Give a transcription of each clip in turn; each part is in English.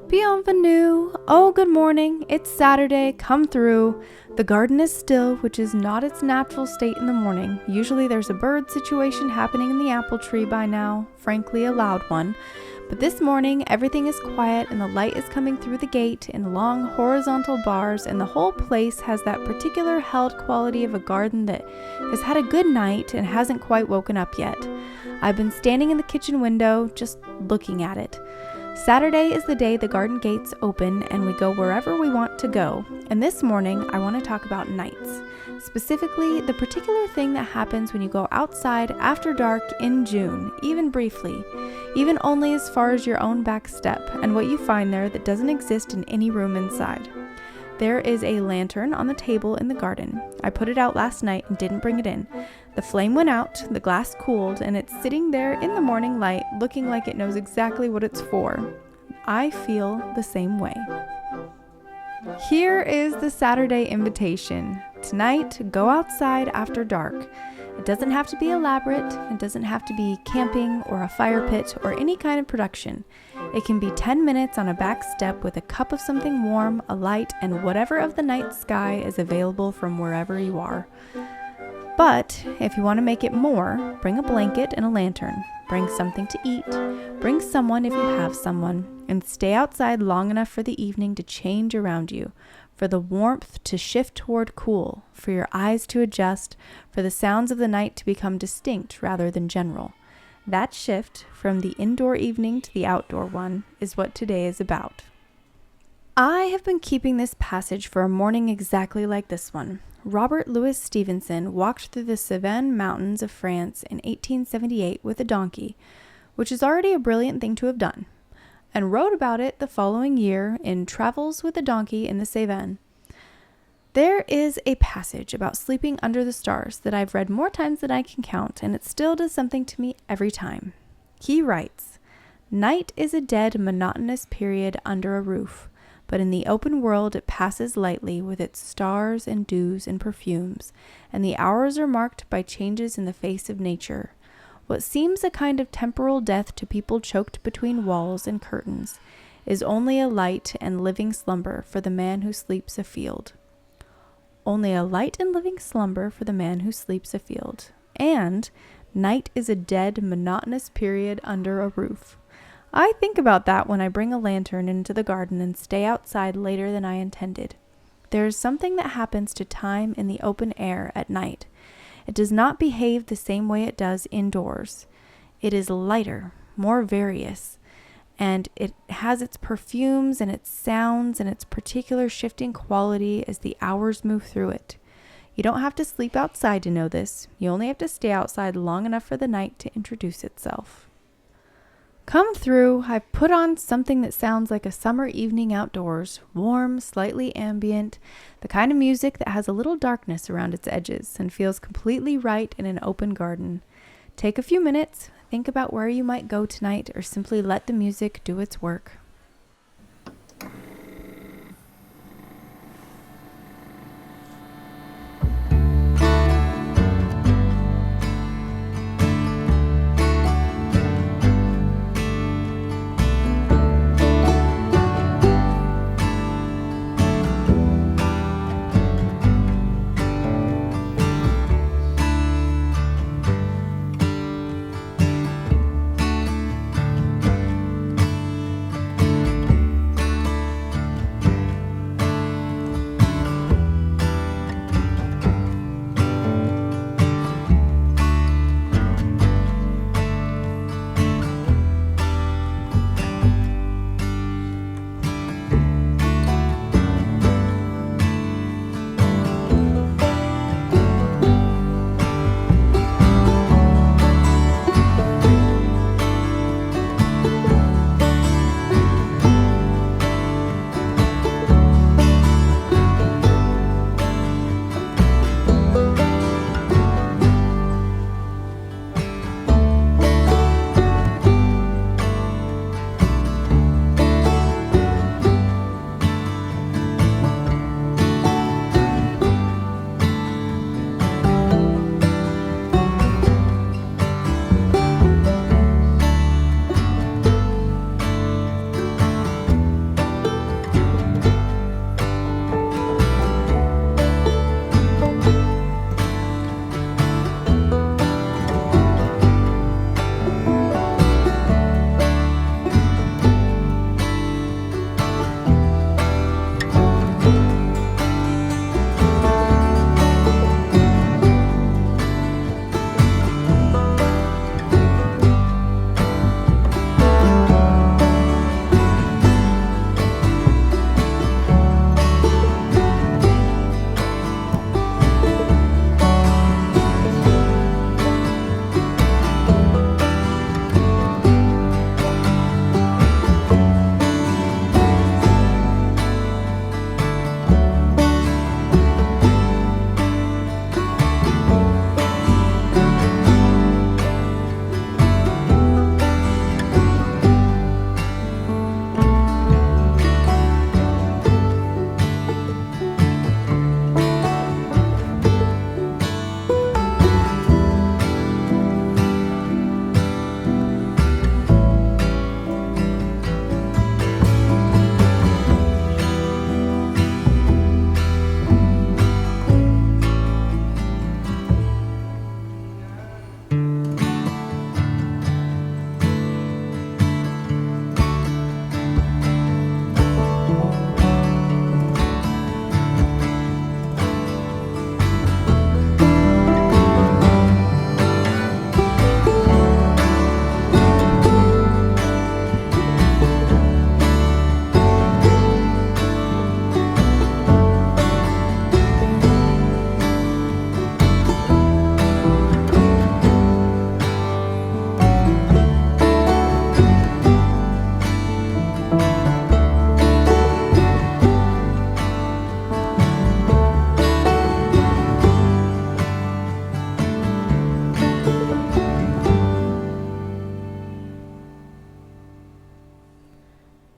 Bienvenue! Oh, good morning. It's Saturday. Come through. The garden is still, which is not its natural state in the morning. Usually there's a bird situation happening in the apple tree by now, frankly a loud one. But this morning everything is quiet and the light is coming through the gate in long horizontal bars, and the whole place has that particular held quality of a garden that has had a good night and hasn't quite woken up yet. I've been standing in the kitchen window just looking at it. Saturday is the day the garden gates open and we go wherever we want to go. And this morning, I want to talk about nights. Specifically, the particular thing that happens when you go outside after dark in June, even briefly, even only as far as your own back step, and what you find there that doesn't exist in any room inside. There is a lantern on the table in the garden. I put it out last night and didn't bring it in. The flame went out, the glass cooled, and it's sitting there in the morning light looking like it knows exactly what it's for. I feel the same way. Here is the Saturday invitation. Tonight, go outside after dark. It doesn't have to be elaborate, it doesn't have to be camping or a fire pit or any kind of production. It can be 10 minutes on a back step with a cup of something warm, a light, and whatever of the night sky is available from wherever you are. But if you want to make it more, bring a blanket and a lantern. Bring something to eat. Bring someone if you have someone. And stay outside long enough for the evening to change around you, for the warmth to shift toward cool, for your eyes to adjust, for the sounds of the night to become distinct rather than general. That shift from the indoor evening to the outdoor one is what today is about. I have been keeping this passage for a morning exactly like this one. Robert Louis Stevenson walked through the Cevennes mountains of France in 1878 with a donkey, which is already a brilliant thing to have done, and wrote about it the following year in Travels with a Donkey in the Cevennes. There is a passage about sleeping under the stars that I've read more times than I can count, and it still does something to me every time. He writes, "Night is a dead, monotonous period under a roof, but in the open world it passes lightly with its stars and dews and perfumes, and the hours are marked by changes in the face of nature. What seems a kind of temporal death to people choked between walls and curtains is only a light and living slumber for the man who sleeps afield." Only a light and living slumber for the man who sleeps afield. And night is a dead, monotonous period under a roof. I think about that when I bring a lantern into the garden and stay outside later than I intended. There is something that happens to time in the open air at night. It does not behave the same way it does indoors. It is lighter, more various, and it has its perfumes and its sounds and its particular shifting quality as the hours move through it. You don't have to sleep outside to know this. You only have to stay outside long enough for the night to introduce itself. Come through. I've put on something that sounds like a summer evening outdoors, warm, slightly ambient, the kind of music that has a little darkness around its edges and feels completely right in an open garden. Take a few minutes, think about where you might go tonight, or simply let the music do its work.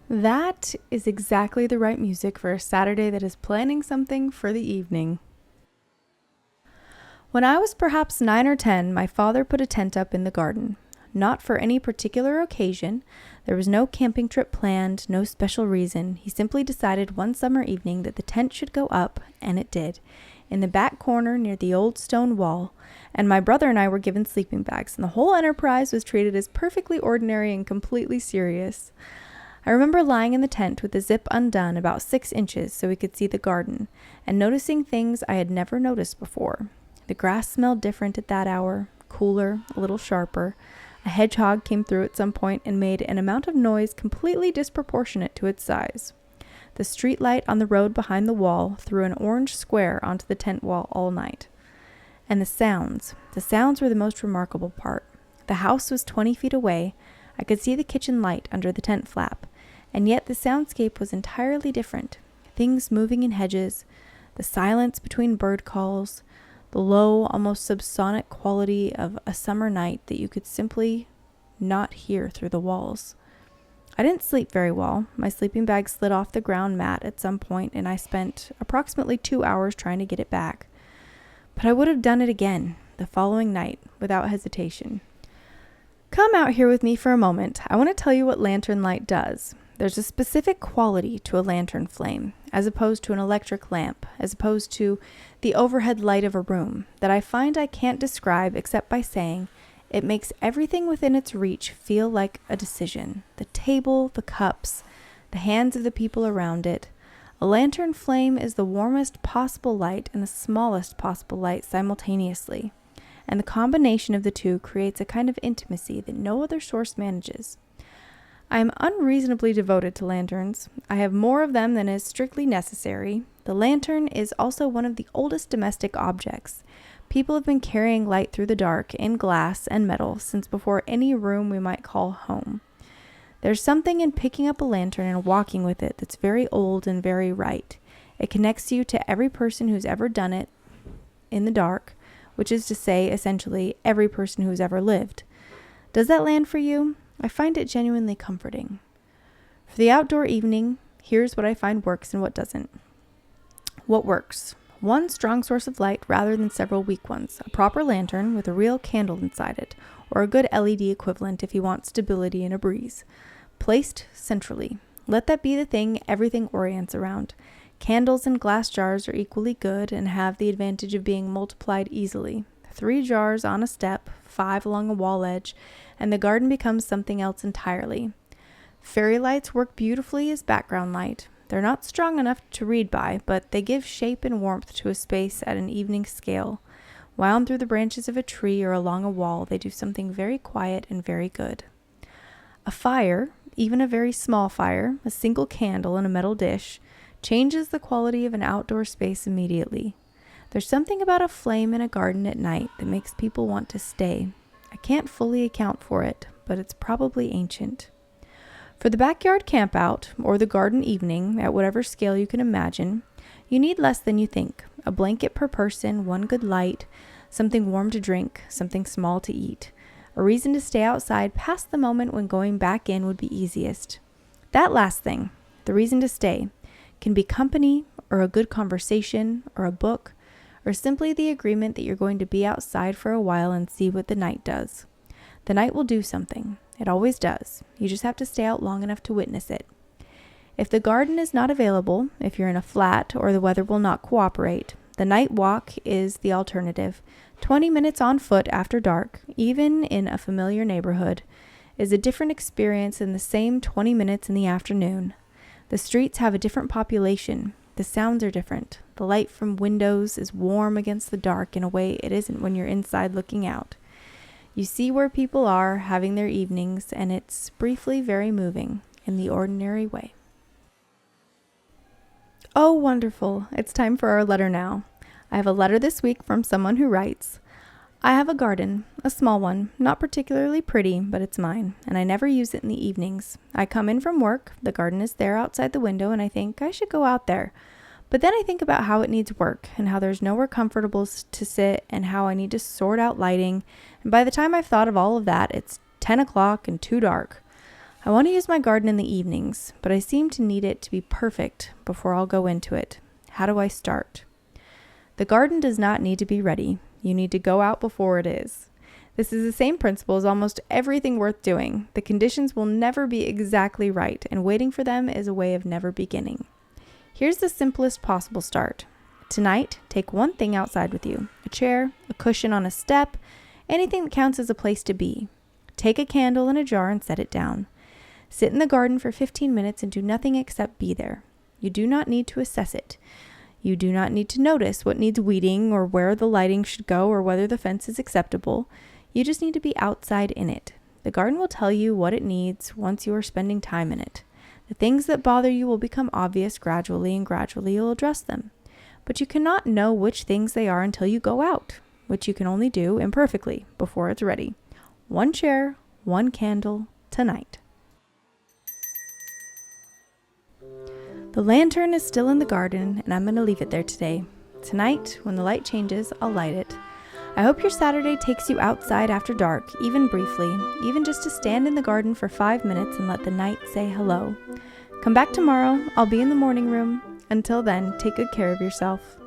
That is exactly the right music for a Saturday that is planning something for the evening. When I was perhaps 9 or 10, my father put a tent up in the garden. Not for any particular occasion. There was no camping trip planned, no special reason. He simply decided one summer evening that the tent should go up, and it did, in the back corner near the old stone wall, and my brother and I were given sleeping bags, and the whole enterprise was treated as perfectly ordinary and completely serious. I remember lying in the tent with the zip undone about 6 inches so we could see the garden, and noticing things I had never noticed before. The grass smelled different at that hour, cooler, a little sharper. A hedgehog came through at some point and made an amount of noise completely disproportionate to its size. The streetlight on the road behind the wall threw an orange square onto the tent wall all night. And the sounds were the most remarkable part. The house was 20 feet away. I could see the kitchen light under the tent flap, and yet the soundscape was entirely different. Things moving in hedges, the silence between bird calls, the low, almost subsonic quality of a summer night that you could simply not hear through the walls. I didn't sleep very well. My sleeping bag slid off the ground mat at some point, and I spent approximately 2 hours trying to get it back. But I would have done it again the following night without hesitation. Come out here with me for a moment. I want to tell you what lantern light does. There's a specific quality to a lantern flame, as opposed to an electric lamp, as opposed to the overhead light of a room, that I find I can't describe except by saying it makes everything within its reach feel like a decision. The table, the cups, the hands of the people around it. A lantern flame is the warmest possible light and the smallest possible light simultaneously, and the combination of the two creates a kind of intimacy that no other source manages. I am unreasonably devoted to lanterns. I have more of them than is strictly necessary. The lantern is also one of the oldest domestic objects. People have been carrying light through the dark in glass and metal since before any room we might call home. There's something in picking up a lantern and walking with it that's very old and very right. It connects you to every person who's ever done it in the dark, which is to say, essentially, every person who's ever lived. Does that land for you? I find it genuinely comforting. For the outdoor evening, here's what I find works and what doesn't. What works? One strong source of light rather than several weak ones. A proper lantern with a real candle inside it, or a good LED equivalent if you want stability in a breeze. Placed centrally. Let that be the thing everything orients around. Candles in glass jars are equally good and have the advantage of being multiplied easily. 3 jars on a step, 5 along a wall edge, and the garden becomes something else entirely. Fairy lights work beautifully as background light. They're not strong enough to read by, but they give shape and warmth to a space at an evening scale. Wound through the branches of a tree or along a wall, they do something very quiet and very good. A fire, even a very small fire, a single candle in a metal dish, changes the quality of an outdoor space immediately. There's something about a flame in a garden at night that makes people want to stay. I can't fully account for it, but it's probably ancient. For the backyard campout, or the garden evening, at whatever scale you can imagine, you need less than you think. A blanket per person, one good light, something warm to drink, something small to eat. A reason to stay outside past the moment when going back in would be easiest. That last thing, the reason to stay, can be company, or a good conversation, or a book, or simply the agreement that you're going to be outside for a while and see what the night does. The night will do something. It always does. You just have to stay out long enough to witness it. If the garden is not available, if you're in a flat or the weather will not cooperate, the night walk is the alternative. 20 minutes on foot after dark, even in a familiar neighborhood, is a different experience than the same 20 minutes in the afternoon. The streets have a different population. The sounds are different. The light from windows is warm against the dark in a way it isn't when you're inside looking out. You see where people are having their evenings, and it's briefly very moving in the ordinary way. Oh, wonderful. It's time for our letter now. I have a letter this week from someone who writes, I have a garden, a small one, not particularly pretty, but it's mine, and I never use it in the evenings. I come in from work, the garden is there outside the window, and I think I should go out there. But then I think about how it needs work, and how there's nowhere comfortable to sit, and how I need to sort out lighting, and by the time I've thought of all of that, it's 10 o'clock and too dark. I want to use my garden in the evenings, but I seem to need it to be perfect before I'll go into it. How do I start? The garden does not need to be ready. You need to go out before it is. This is the same principle as almost everything worth doing. The conditions will never be exactly right, and waiting for them is a way of never beginning. Here's the simplest possible start. Tonight, take one thing outside with you. A chair, a cushion on a step, anything that counts as a place to be. Take a candle in a jar and set it down. Sit in the garden for 15 minutes and do nothing except be there. You do not need to assess it. You do not need to notice what needs weeding or where the lighting should go or whether the fence is acceptable. You just need to be outside in it. The garden will tell you what it needs once you are spending time in it. The things that bother you will become obvious gradually, and gradually you'll address them. But you cannot know which things they are until you go out, which you can only do imperfectly before it's ready. One chair, one candle, tonight. The lantern is still in the garden, and I'm going to leave it there today. Tonight, when the light changes, I'll light it. I hope your Saturday takes you outside after dark, even briefly, even just to stand in the garden for 5 minutes and let the night say hello. Come back tomorrow. I'll be in the morning room. Until then, take good care of yourself.